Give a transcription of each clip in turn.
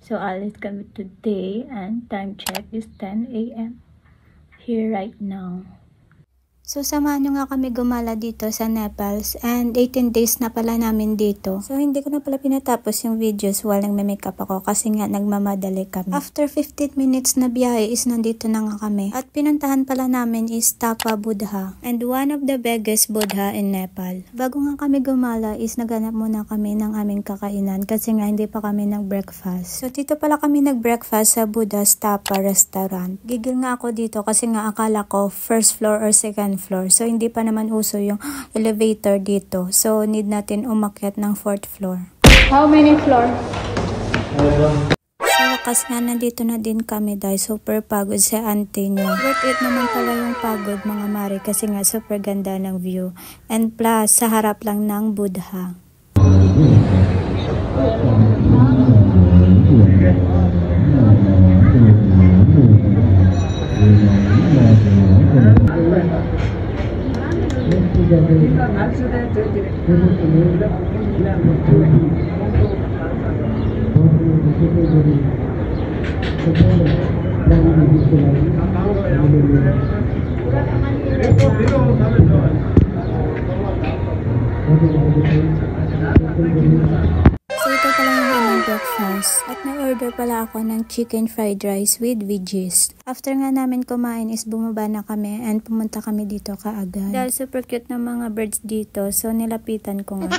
So alis kami today and time check is 10 a.m. here right now. So samahan nyo nga kami gumala dito sa Nepals and 18 days na pala namin dito. So hindi ko na pala pinatapos yung videos while nagme-makeup ako kasi nga nagmamadali kami. After 15 minutes na biyahe is nandito na nga kami. At pinuntahan pala namin is Tapa Buddha and one of the biggest Buddha in Nepal. Bago nga kami gumala is naganap muna kami ng aming kakainan kasi nga hindi pa kami nag-breakfast. So dito pala kami nag-breakfast sa Buddha's Tapa restaurant. Gigil nga ako dito kasi nga akala ko first floor or second floor. So, hindi pa naman uso yung elevator dito. So, need natin umakyat ng 4th floor. How many floor? Sa wakas nga, nandito na din kami dahil super pagod sa auntie niya. Worth it naman pala yung pagod mga mare kasi nga super ganda ng view. And plus, sa harap lang ng Buddha. So ito pala yung aming breakfast at na-order pala ako ng chicken fried rice with veggies. After nga namin kumain is bumaba na kami and pumunta kami dito kaagad. Dahil super cute ng mga birds dito so nilapitan ko nga.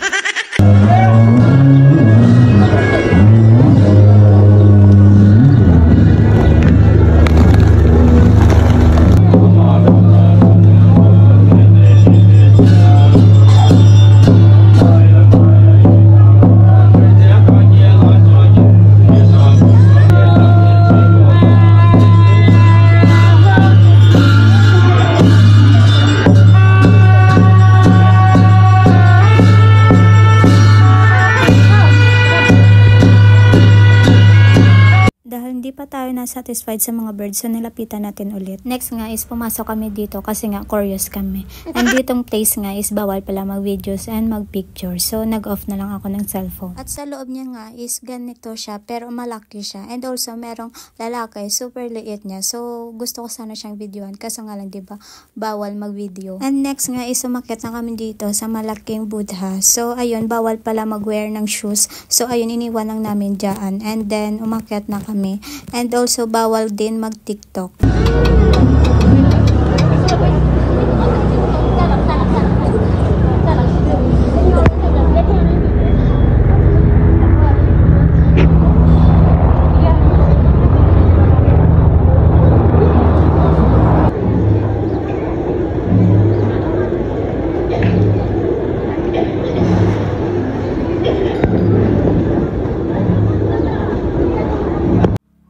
Hindi pa tayo na-satisfied sa mga birds so nilapitan natin ulit. Next nga is pumasok kami dito kasi nga curious kami. And ditong place nga is bawal pala mag-videos and mag-pictures. So nag-off na lang ako ng cellphone. At sa loob niya nga is ganito siya pero malaki siya. And also merong lalaki, super liit niya. So gusto ko sana siyang videoan kasi nga lang diba bawal mag-video. And next nga is umakyat na kami dito sa malaking Buddha. So ayun, bawal pala mag-wear ng shoes. So ayun, iniwan lang namin dyan. And then umakyat na kami. And also, bawal din mag-TikTok.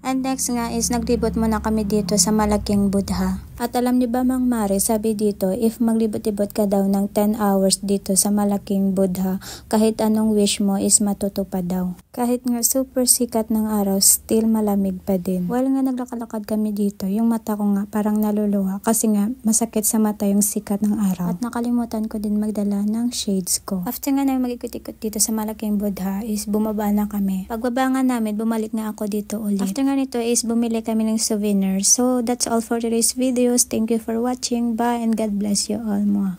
And next nga is naglibot muna kami dito sa malaking Buddha. At alam niyo ba Mang Mare, sabi dito, if maglibot-libot ka daw ng 10 hours dito sa malaking Buddha, kahit anong wish mo is matutupad daw. Kahit nga super sikat ng araw, still malamig pa din. While nga naglakalakad kami dito, yung mata ko nga parang naluluha kasi nga masakit sa mata yung sikat ng araw. At nakalimutan ko din magdala ng shades ko. After nga na mag-ikot-ikot dito sa malaking Buddha is bumaba na kami. Pagbaba nga namin, bumalik nga ako dito ulit. After nga nito is bumili kami ng souvenirs. So that's all for today's video. Thank you for watching. Bye and God bless you all. Mwah.